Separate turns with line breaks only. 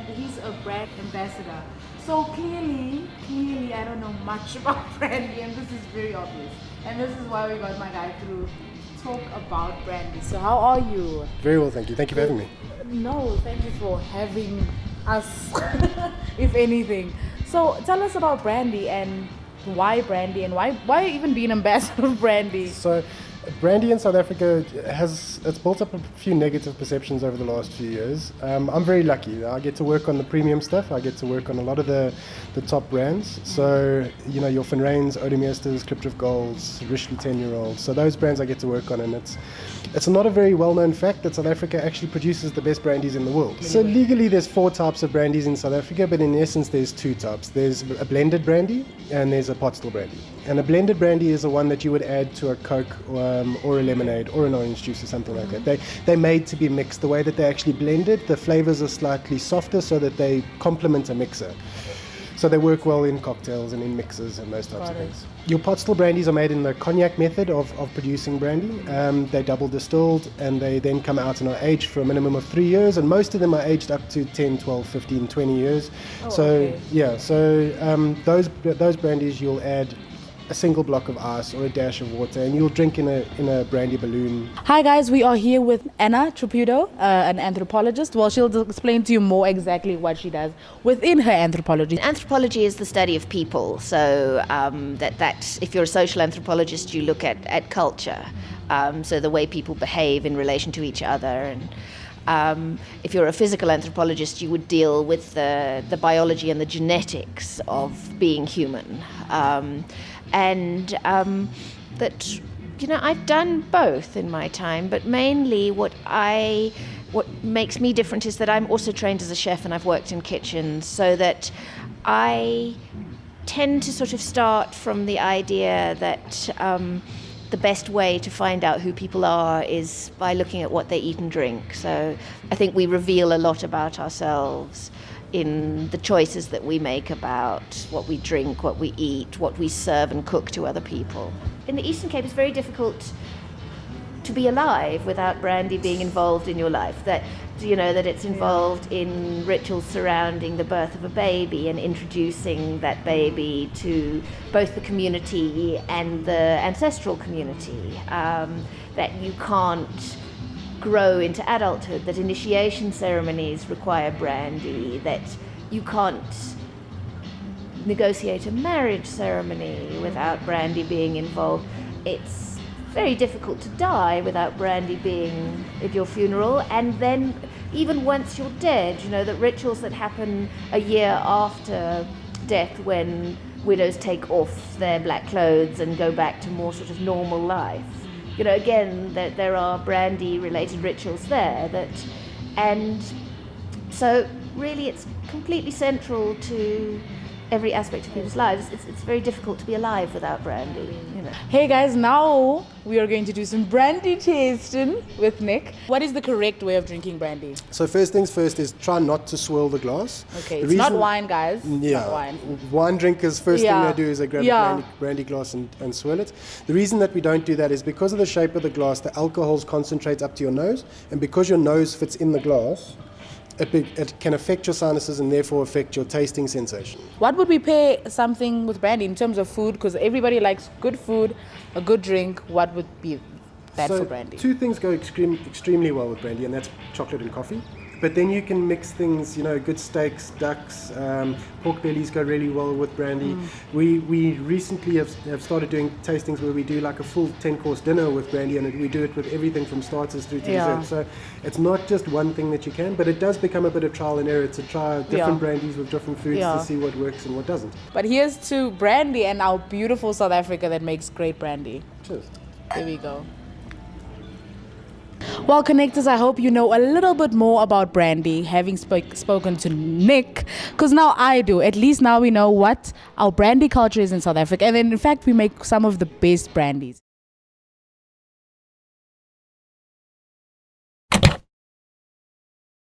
and he's a brand ambassador. So clearly, I don't know much about Brandy, and this is very obvious. And this is why we got my guy through to talk about Brandy. So how are you?
Very well, thank you. Thank you for having me.
No, thank you for having us, if anything. So tell us about Brandy and why Brandy, and why even be an ambassador of Brandy?
So, Brandy in South Africa it's built up a few negative perceptions over the last few years. I'm very lucky. I get to work on the premium stuff. I get to work on a lot of the top brands. So, you know, your Van Ryn's, Oudemesters, Klipdrift Golds, Richelieu 10-year-olds. So those brands I get to work on, and it's not a very well-known fact that South Africa actually produces the best brandies in the world. So legally there's 4 types of brandies in South Africa, but in essence there's 2 types. There's a blended brandy and there's a pot still brandy. And a blended brandy is the one that you would add to a Coke or a lemonade or an orange juice or something like that. They're made to be mixed. The way that they actually blend it, the flavors are slightly softer so that they complement a mixer. So they work well in cocktails and in mixers and those types of things. Your pot still brandies are made in the cognac method of producing brandy. They're double distilled and they then come out and are aged for a minimum of 3 years, and most of them are aged up to 10, 12, 15, 20 years. Those brandies you'll add a single block of ice or a dash of water, and you'll drink in a brandy balloon.
Hi guys, we are here with Anna Trupudo, an anthropologist. Well, she'll explain to you more exactly what she does within her anthropology.
Anthropology is the study of people. So that if you're a social anthropologist, you look at culture. So the way people behave in relation to each other. And if you're a physical anthropologist, you would deal with the biology and the genetics of being human. That, you know, I've done both in my time, but mainly what makes me different is that I'm also trained as a chef and I've worked in kitchens, so that I tend to sort of start from the idea that the best way to find out who people are is by looking at what they eat and drink. So I think we reveal a lot about ourselves in the choices that we make about what we drink, what we eat, what we serve and cook to other people. In the Eastern Cape, it's very difficult to be alive without brandy being involved in your life. That, you know, that it's involved in rituals surrounding the birth of a baby and introducing that baby to both the community and the ancestral community. That you can't grow into adulthood, that initiation ceremonies require brandy, that you can't negotiate a marriage ceremony without brandy being involved. It's very difficult to die without brandy being at your funeral. And then even once you're dead, you know, the rituals that happen a year after death, when widows take off their black clothes and go back to more sort of normal life. You know, again, there are brandy-related rituals there and so really it's completely central to every aspect of people's lives. It's very difficult to be alive without brandy, you know.
Hey guys, now we are going to do some brandy tasting with Nick. What is the correct way of drinking brandy?
So first things first is try not to swirl the glass.
Okay, it's not wine, guys.
Yeah,
not wine.
Wine drinkers, first thing they do is they grab a brandy glass and swirl it. The reason that we don't do that is because of the shape of the glass, the alcohols concentrate up to your nose, and because your nose fits in the glass, it can affect your sinuses and therefore affect your tasting sensation.
What would we pair something with brandy in terms of food? Because everybody likes good food, a good drink. What would be that for brandy?
2 things go extremely well with brandy, and that's chocolate and coffee. But then you can mix things, you know, good steaks, ducks, pork bellies go really well with brandy. We recently have started doing tastings where we do like a full 10-course dinner with brandy, and we do it with everything from starters through to dessert. So it's not just one thing that you can, but it does become a bit of trial and error to try different brandies with different foods to see what works and what doesn't.
But here's to brandy and our beautiful South Africa that makes great brandy.
Cheers.
There we go. Well, connectors, I hope you know a little bit more about brandy, having spoken to Nick, because now I do. At least now we know what our brandy culture is in South Africa, and then in fact we make some of the best brandies.